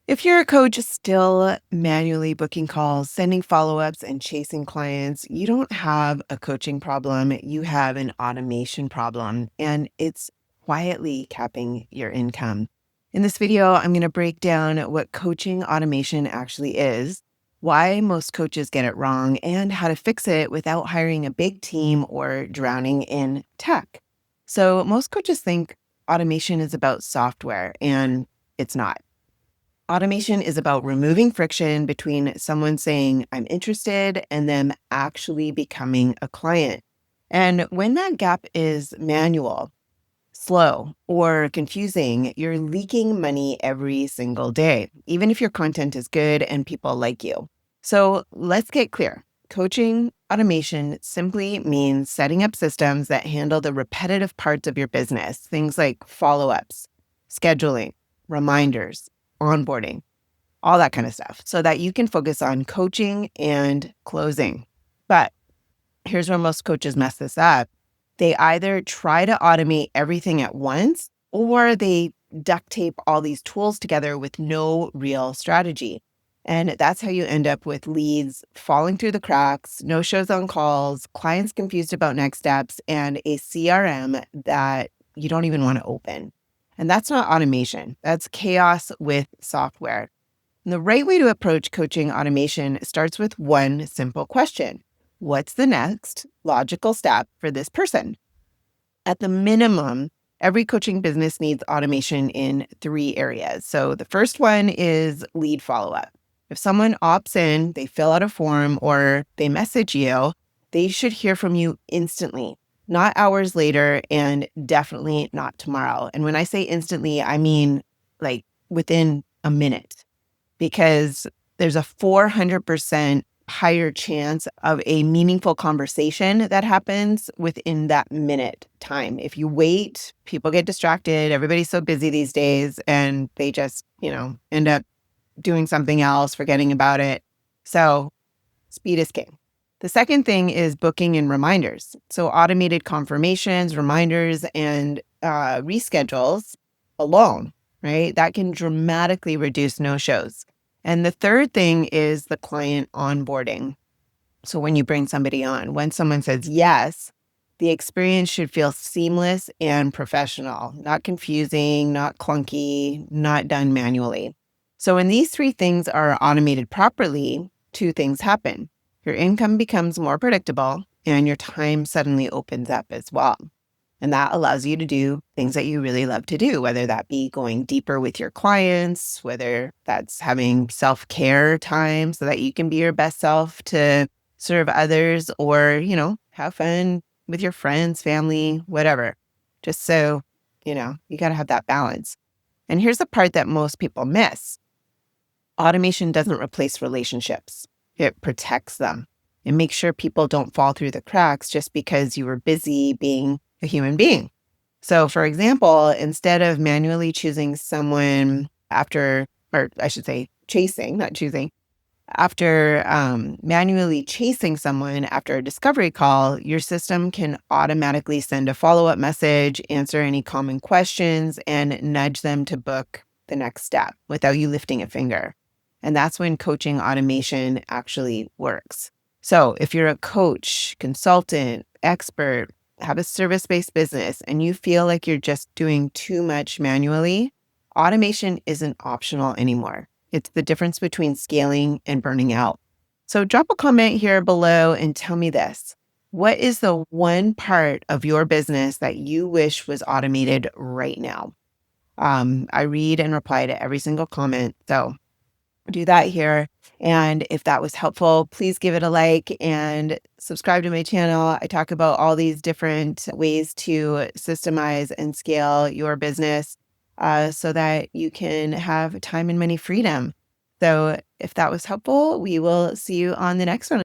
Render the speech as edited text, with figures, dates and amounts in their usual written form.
If you're a coach still manually booking calls, sending follow-ups, and chasing clients, you don't have a coaching problem. You have an automation problem, and it's quietly capping your income. In this video, I'm going to break down what coaching automation actually is, why most coaches get it wrong, and how to fix it without hiring a big team or drowning in tech. So, most coaches think automation is about software, and it's not. Automation is about removing friction between someone saying, I'm interested, and them actually becoming a client. And when that gap is manual, slow, or confusing, you're leaking money every single day, even if your content is good and people like you. So let's get clear. Coaching automation simply means setting up systems that handle the repetitive parts of your business, things like follow-ups, scheduling, reminders, onboarding, all that kind of stuff, so that you can focus on coaching and closing. But here's where most coaches mess this up. They either try to automate everything at once, or they duct tape all these tools together with no real strategy. And that's how you end up with leads falling through the cracks, no shows on calls, clients confused about next steps, and a CRM that you don't even want to open. And that's not automation. That's chaos with software. And the right way to approach coaching automation starts with one simple question. What's the next logical step for this person? At the minimum, every coaching business needs automation in 3 areas. So the first one is lead follow-up. If someone opts in, they fill out a form, or they message you, they should hear from you instantly, not hours later, and definitely not tomorrow. And when I say instantly, I mean like within a minute, because there's a 400% higher chance of a meaningful conversation that happens within that minute time. If you wait, people get distracted. Everybody's so busy these days, and they just, end up doing something else, forgetting about it. So speed is king. The second thing is booking and reminders. So automated confirmations, reminders, and reschedules alone, right? That can dramatically reduce no-shows. And the third thing is the client onboarding. So when you bring somebody on, when someone says yes, the experience should feel seamless and professional, not confusing, not clunky, not done manually. So when these 3 things are automated properly, 2 things happen. Your income becomes more predictable, and your time suddenly opens up as well. And that allows you to do things that you really love to do, whether that be going deeper with your clients, whether that's having self-care time so that you can be your best self to serve others, or, have fun with your friends, family, whatever. Just so, you got to have that balance. And here's the part that most people miss. Automation doesn't replace relationships. It protects them. It makes sure people don't fall through the cracks just because you were busy being a human being. So, for example, instead of manually choosing someone after, or I should say chasing, not choosing, after manually chasing someone after a discovery call, your system can automatically send a follow-up message, answer any common questions, and nudge them to book the next step without you lifting a finger. And that's when coaching automation actually works. So if you're a coach, consultant, expert, have a service-based business, and you feel like you're just doing too much manually, automation isn't optional anymore. It's the difference between scaling and burning out. So drop a comment here below and tell me this. What is the one part of your business that you wish was automated right now? I read and reply to every single comment. So do that here. And if that was helpful, please give it a like and subscribe to my channel. I talk about all these different ways to systemize and scale your business so that you can have time and money freedom. So if that was helpful, we will see you on the next one.